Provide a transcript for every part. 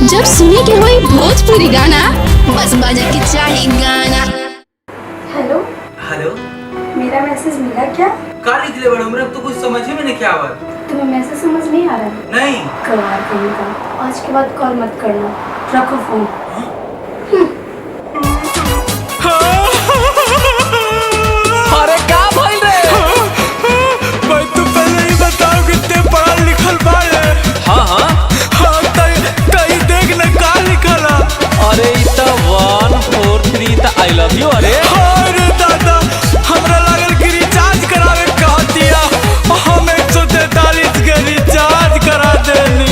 जब सुने के होई भोजपुरी गाना, बस बजे के चाही गाना। हेलो हेलो, मेरा मैसेज मिला क्या? का लिख ले बड़ा हमरा तो कुछ समझ में नहीं क्या आवत। तुम्हें मैसेज समझ नहीं आ रहा? नहीं कमाल करने का, आज के बाद कॉल मत करना, रखो फोन। अरे क्या भइल रे? भाई तू पहले ही बताओ कितने पढ़ा लिखल बाड़े। हाँ हाँ, कहीं देख न का लिखला। अरे इता 143 ता आई लव यू। अरे अरे दादा, हमरा लागल कि रिचार्ज करावे कह दिया, हम 143 के रिचार्ज करा देनी।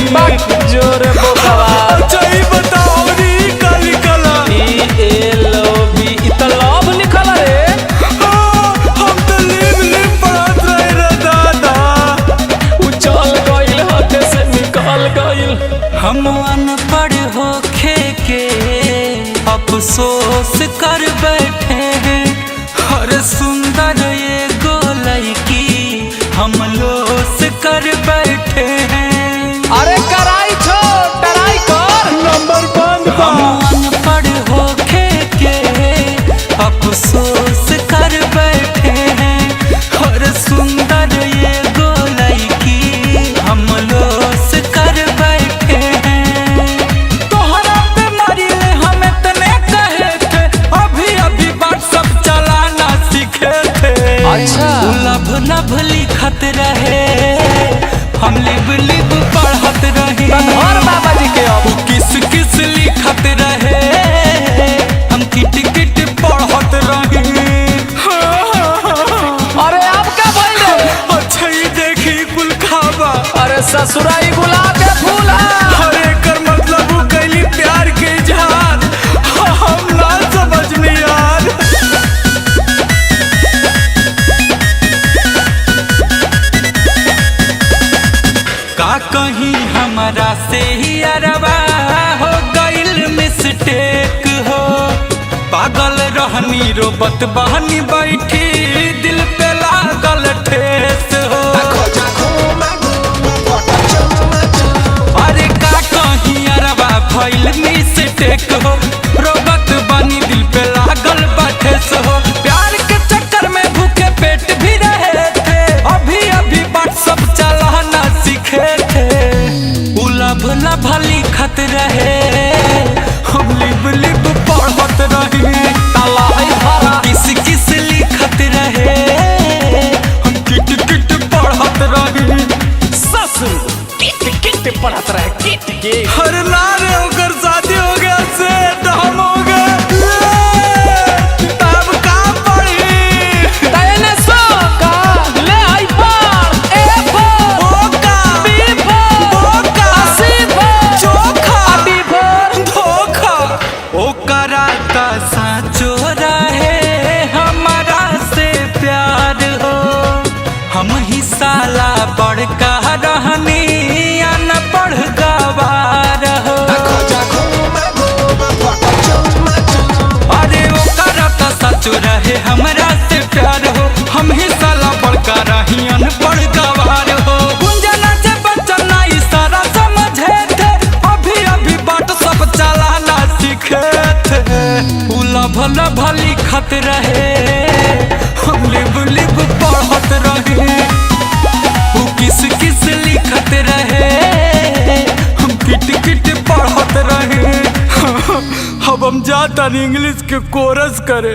जोरे बोकावा। अच्छा ही बताओ री का लिखला। ELOV इता लव लिखल रे। हम तो लिव पढ़त रहे रे दादा। उ चल गइल हाथे से निकल गइल। हम अनपढ़ होखे के अफसोस कर बैठे हैं, हर सुंदर ये गोलैकी हम लोस कर बैठे हैं। अरे कराई छो टराई कर नंबर बंद। हम अनपढ़ होखे के अफसोस कर बैठे हैं, हर सुंदर ये गोलैकी हम लोस कर बैठे हैं। तोहरा पे मरिले हम इतने कहे थे, अभी अभी व्हाट्सएप चलाना सीखे थे। अच्छा। लभ लभ लिखत रहे, हम लिब पढ़त रहे। और बाबा जी के अब वो किस किस लिखत रहे, हम किट किट पढ़त रहे। अरे अब क्या भइल रे? अच्छा ही देखी कुल खाबा। अरे ससुराई गुलाब के फूल है। अरे एकर मतलब वो कैली प्यार के इजहार, हम ना समझ में यार। का कहीं हमारा से ही अरवा हो गइल मिस्टेक हो, पागल रहनी रोबत बहनी बैठी, दिल पे लागल ठेस हो। अरे का कहीं अरवा भइल मिस्टेक हो, रोबत बनी दिल पे लागल ठेस हो। प्यार के चक्कर में भूखे पेट भी रहे थे, अभी अभी व्हाट्सएप चलाना सीखे थे। लभ लभ लिखत रहे, हम लिब पढ़त रहे। तलाई भरा किस किस लिखत रहे, हम किट किट पढ़त रहे। ससुर किट पढ़त रहे किट के। हर ना रे होकर शादी हो गया से हम हो गए, तब का पढ़ी। तैने सो का ले आई पर ए पर ओ का बी पर ओ का सी पर चोखा अभी पर धोखा। ओ कराता साचो रहे, हमारा से प्यार हो, हम ही साला बड़का रहनी अनपढ़ गवार हो। अरे ओ कराता साचो रहे, हमरा से प्यार हो, हम ही साला बड़का रही अनपढ़ गवार हो। गुंजना से बचना इशारा समझे थे, अभी अभी बाट सब चलाना सीखे थे। उ लभ लभ लिखत रहे, हम लिब पढ़त रहे। उ किस किस लिखत रहे, हम किट किट पढ़त रहे। अब हम जाता इंग्लिश के कोरस करे।